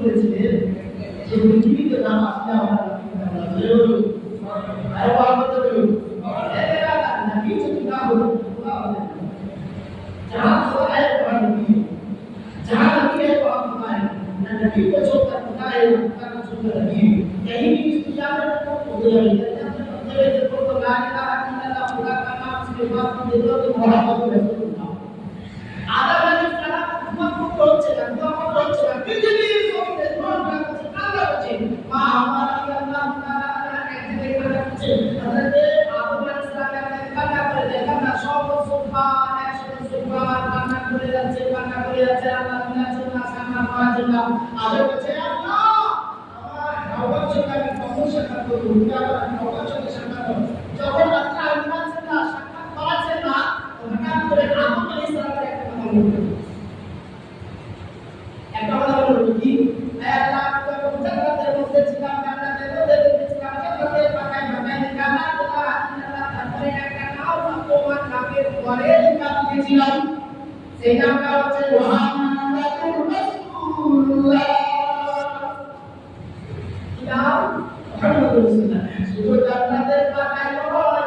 করেছিলেন যে পৃথিবীতে নাম আসলে আমরা আর বাবা তো এরা নবী যদি না হতো जहां तो है वहां नबी जहां नबी है वहां खुदा है ना नबी को छोड़कर खुदा है ना खुदा को छोड़कर नबी यही भी इस दुनिया में तो हो गया है तो ला इलाहा इल्लल्लाह खुदा का नाम उसके बाद हम दे दो तो मोहम्मद रसूलुल्लाह आदम अलैहिस्सलाम उम्मत को पहुंचेगा पृथ्वी को निर्माण करके काला बचे मां हमारा अल्लाह ताला कहते हैं हजरत आदम अलैहिस्सलाम ने काला कर देखा ना सब सुभान সুবহান কান্না করে যাচ্ছে আল্লাহ মিলাচ্ছে না সামনে পাওয়ার জন্য আগে বলছে আল্লাহ আমার হাওয়ার জন্য আমি প্রমোশন করব আমি হাওয়ার জন্য সাক্ষাৎ করব যখন আল্লাহ মিলাচ্ছে না সাক্ষাৎ পাওয়াচ্ছে না হঠাৎ করে আদম আলাইহিস সালামের একটা কথা বলল কি আল্লাহ যখন জান্নাতের মধ্যে ছিলাম জান্নাতের মধ্যে ছিলাম জান্নাতের পাকায় নিকালা আল্লাহ তারপরে একটা নাও তোমার নামের পরে ছিলাম সেই নামটা হচ্ছে মুহাম্মাদুর রাসূলুল্লাহ নাম মুহাম্মাদুর রাসূলুল্লাহ শুধু জান্নাতের পাতায় নয়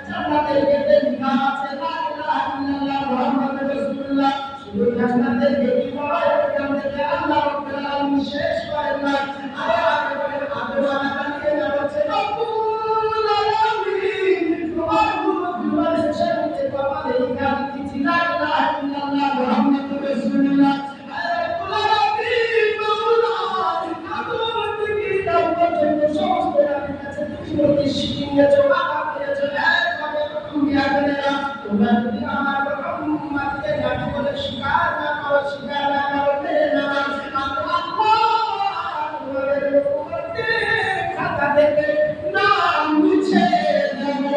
জান্নাতের গেটে লেখা আছে লা ইলাহা ইল্লাল্লাহ মুহাম্মাদুর রাসূলুল্লাহ শুধু জান্নাতের গেটে নয় জান্নাতে আল্লাহ রাব্বুল আলামিন শেষ হয় না আরে আগে বানাতে যাচ্ছে রব্বুল আলামিন তোমার শেষ হচ্ছে বাবা এই গান কি লা ইলাহা ইল্লাল্লাহ মুহাম্মাদুর রাসূলুল্লাহ আরে রব্বুল আলামিন মাওলা আমার কি দাও পর্যন্ত সমস্ত আপনার কাছে তুমি বলতে শিখিয়েছো বাবা করেছো তুমি আগে না তোমরা যদি আমার মুহাম্মদকে নবী বলে স্বীকার না করো মেনে না আল্লাহ তোমাদের উপরে খাতা থেকে নাম মুছে দেবে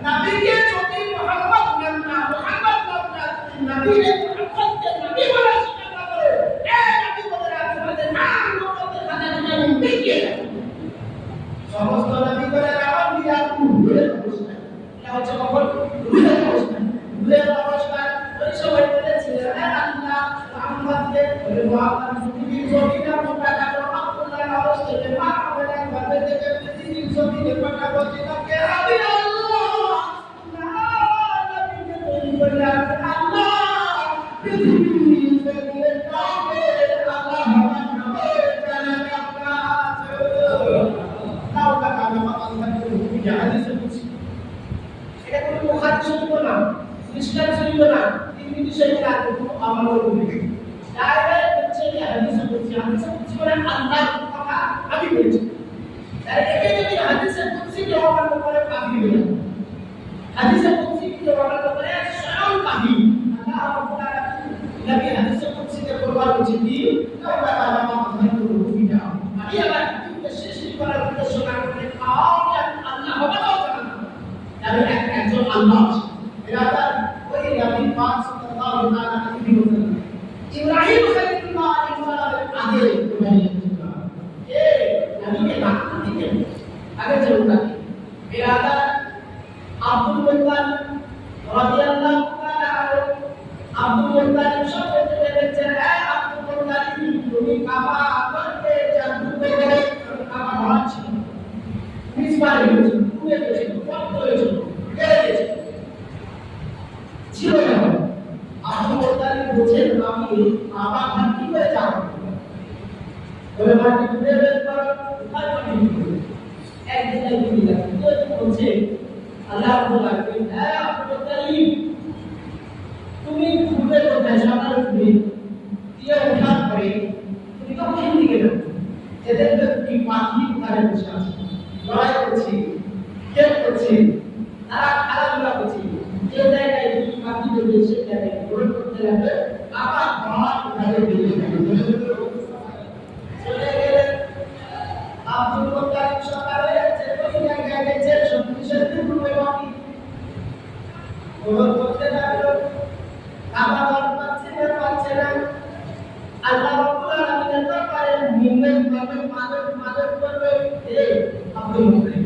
নবীকে যদি মুহাম্মদ নাম না নবীকে মুহাম্মদকে নবী বলে স্বীকার না করে এই নবী বলে তোমাদের নাম তোমাদের খাতা থেকে মুছে দেবে সমস্ত নবী করে নাম দিয়া রুহের অবস্থা এটা হচ্ছে কখন রুহের অবস্থা ওই সময় বলেছিলেন আল্লাহ মুহাম্মদকে বলে মুহাম্মদ পৃথিবীর জমিনে পাঠাবো আব্দুল্লাহ অবস্থাতে মা হবে না ভাবে থেকে পৃথিবীর জমিনে পাঠাবো তাকে আমি আল্লাহ না নবীকে তৈরি করে আল্লাহ পৃথিবীর জমিনে কাউকে আল্লাহ আমার নামে জানা কাউ টাকা আমার আল্লাহ কি হাদিসে বলছি এটা কোনো বুখারী শরীফ না মুসলিম শরীফ না তিরমিজি শরীফ না আমার বলি ডাইরেক্ট হচ্ছে হাদিসে বলছি মানে আল্লাহর কথা আমি বলছি তাই একে যদি হাদিসে বলছি যে আমার ব্যাপারে কাফি হয়ে যাবে হাদিসে বলছি যে আমার ব্যাপারে স্বয়ং কাফি আল্লাহ রাব্বুল আলামিন নবী হাদিসে বলছি যে বলবার হচ্ছে কি তোমরা আমার কথা করো তুমি যাও আমি আবার শেষ করার উদ্দেশ্য না করে আল্লাহ হবে না আমি একজন আল্লাহ এরাদা ওই নবী পাক সাল্লাল্লাহু আলাইহি ওয়াসাল্লাম ইব্রাহিম খলিলুল্লাহ আলাইহিস সালামের আগে নবীকে ডাকতে দিতেন আগে চলুন এরাদা আব্দুল মুত্তালিব রাদিয়াল্লাহু তাআলা আব্দুল মুত্তালিব সব বলেছেন হে আব্দুল মুত্তালিব তুমি কাবা করতে জানতে গেলে কাবা হচ্ছে মিসবারে হচ্ছে পুরে হচ্ছে কত হচ্ছে গেছে ছিল না আব্দুল মুত্তালিব বলেন আমি কাবা ভাঙি হয়ে যাব বলে মাটি তুলে বের কর উঠাই মাটি একদিন বলছে আল্লাহ রাব্বুল আলামিন হে আব্দুল মুত্তালিব তুমি ঘুরে কোথায় সামনে ঘুরে দিয়ে উঠার পরে তুমি দক্ষিণ দিকে যাও এদের কি পাখি কোথায় বসে আছে লড়াই করছে খেল করছে তারা খেলাধুলা করছে যে জায়গায় কি পাখি বেরিয়ে সে জায়গায় ঘুরে করতে লাগবে আবার ঘর কোথায় বেরিয়ে চলে গেলে আব্দুল মুত্তালিব সকালে যে ওই জায়গায় গেছে সব কিছুর ঘুরে বাকি ওর করতে লাগলো আবার পাচ্ছে না আল্লাহ রাব্বুল আলামিনের দরবারে নিম্নের ভাবে মাদক করবে এই আব্দুল মুত্তালিব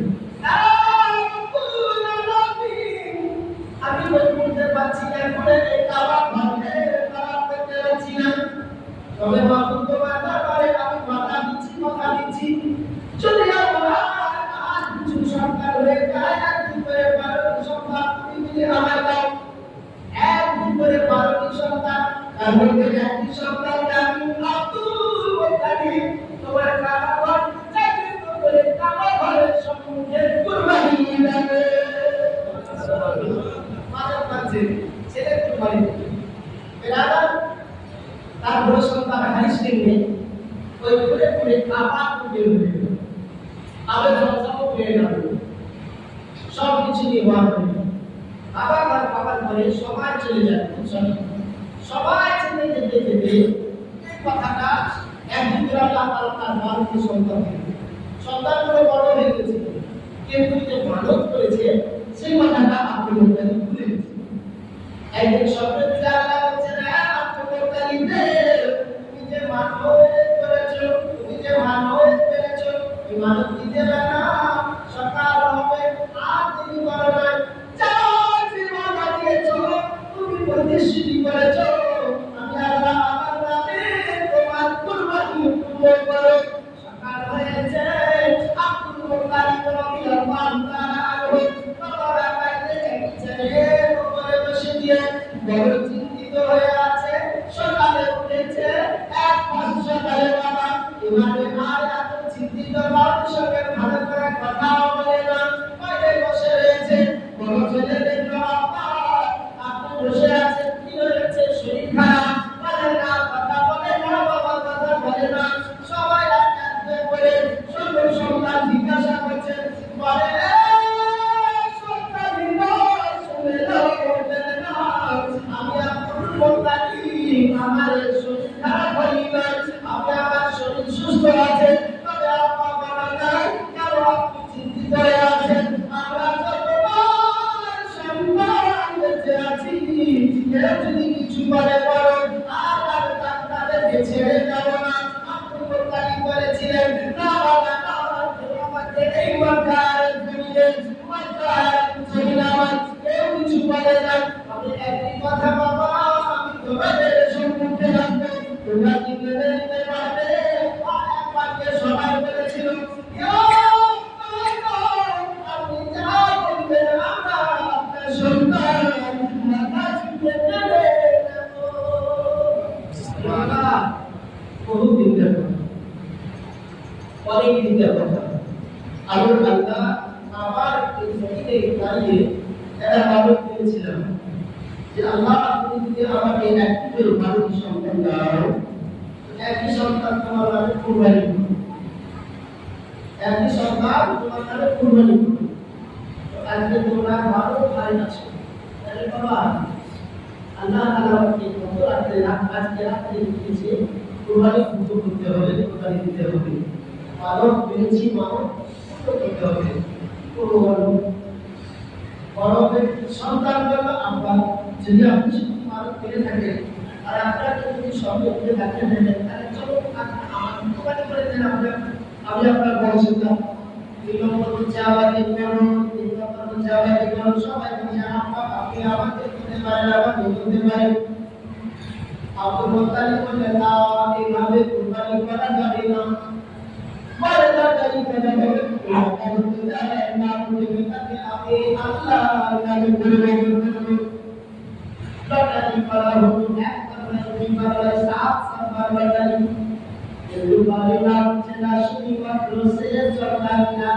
আমি বলতে পারছি না করে কাবা ভাঙতে কাবা তার মধ্যে একটি সন্তান আব্দুল মুত্তালিব তোমার কাবা চাকরি করে কাবা ঘরের সম্মুখে কুরবানি দেবে মাঝে মাঝে ছেলে কুরবানি দেবে এরাদার তার বড় সন্তান হারিস নিয়ে ওই ঘুরে ঘুরে কাবা কুড়ে উঠে আবার জমজম পেয়ে গেল সব কিছু নিয়ে বার হয়ে আবার তার বাবার ঘরে সবাই চলে যায় সবাই চলে যেতে যেতে এই কথাটা একদিন আল্লাহ তাআলা তার বাড়িতে সন্তানগুলো বড় হয়ে গেছে কিন্তু যে মানত করেছে সেই কথাটা আপনি ভুলে গেছেন একদিন স্বপ্নে দিলে আল্লাহ বলছে না আপনি বলতে তুমি যে মানত করেছো তুমি যে মানত করেছো এই মানত দিতে না সকাল হবে আর তুমি করো না প্রতিশ্রুতি করেছ আমি আল্লাহ আমার নামে তোমার কুরবানি কবুল করো সকাল হয়েছে আব্দুল মুত্তালিব রাদিয়াল্লাহু তাআলা আনহু বাবার কাছে ছেলে উপরে বসে দিয়ে বড় চিন্তিত হয়ে আছে সকালে উঠেছে এক মাস সকালে বাবা ইমানে আর এত চিন্তিত মানুষের সঙ্গে ভালো করে কথা বলে না বাইরে বসে রয়েছে বড় ছেলে দেখলো বসে আছে কি হয়েছে শরীর খারাপ বলে না কথা বলে না বাবা কথা বলে না সবাই একসাথে করে সুন্দর সন্তান জিজ্ঞাসা করছে বলে আমি আপনার বলতাছি আমার শরীর খারাপ হইবে আমি আমার শরীর সুস্থ আছে তবে আপা বলা যায় কেন আপনি চিন্তিত হয়ে আছেন আমরা যদি কিছু বলে বলো আর তাদেরকে ছেড়ে যাব না আপনি মুত্তালিব বলেছিলেন না বাবা না আমাকে এই মক্কার জমিনে মক্কার জমিনে কেউ কিছু বলে না আমি একই কথা বাবা আমি তোমাদের সম্মুখে রাখবো তোমরা কি মেনে নিতে পারবে আর একবারকে সবাই বলেছিল আপনি যা বলবেন আমরা আপনার সন্তান বহুদিন অনেক দিন আমি আল্লাহ আবার এই জমিনে দাঁড়িয়ে একটা মানব পেয়েছিলাম যে আল্লাহ আপনি যদি আমাকে একটি করে মানুষ সন্তান দাও একটি সন্তান তোমার নামে কুরবানি করো একটি সন্তান তোমার নামে কুরবানি করো আজকে তোমরা ভালো ভাই আছো তাহলে বাবা আল্লাহ তাআলা আমাকে কত রাতে আজকে রাতে দিয়েছে কুরবানি করতে হবে কুরবানি দিতে হবে মানব পেয়েছি মানব করতে হবে কুরবানি বড় সন্তান জন্য আমরা যদি আপনি মানব পেয়ে থাকেন আর আপনারা যদি সঙ্গে পেয়ে থাকেন তাহলে চলো আমার কুরবানি করে দেন আমি আপনার বড় সন্তান এই নম্বর চাওয়াতে করুন এই নম্বর চাওয়াতে করুন সবাই বলছে আপনি আমাকে দিতে পারেন আমাকে দিতে পারেন আব্দুল মুত্তালিব বলে না এইভাবে কুরবানি করা যাবে না বলে না জানি কেন না বলে তাকে আপনি আল্লাহর নামে কুরবানি করুন লটারি করা হলো এক করে সাত সাতবার লটারি এগুলো নাম চেনা শুধুমাত্র শেষ লটারি না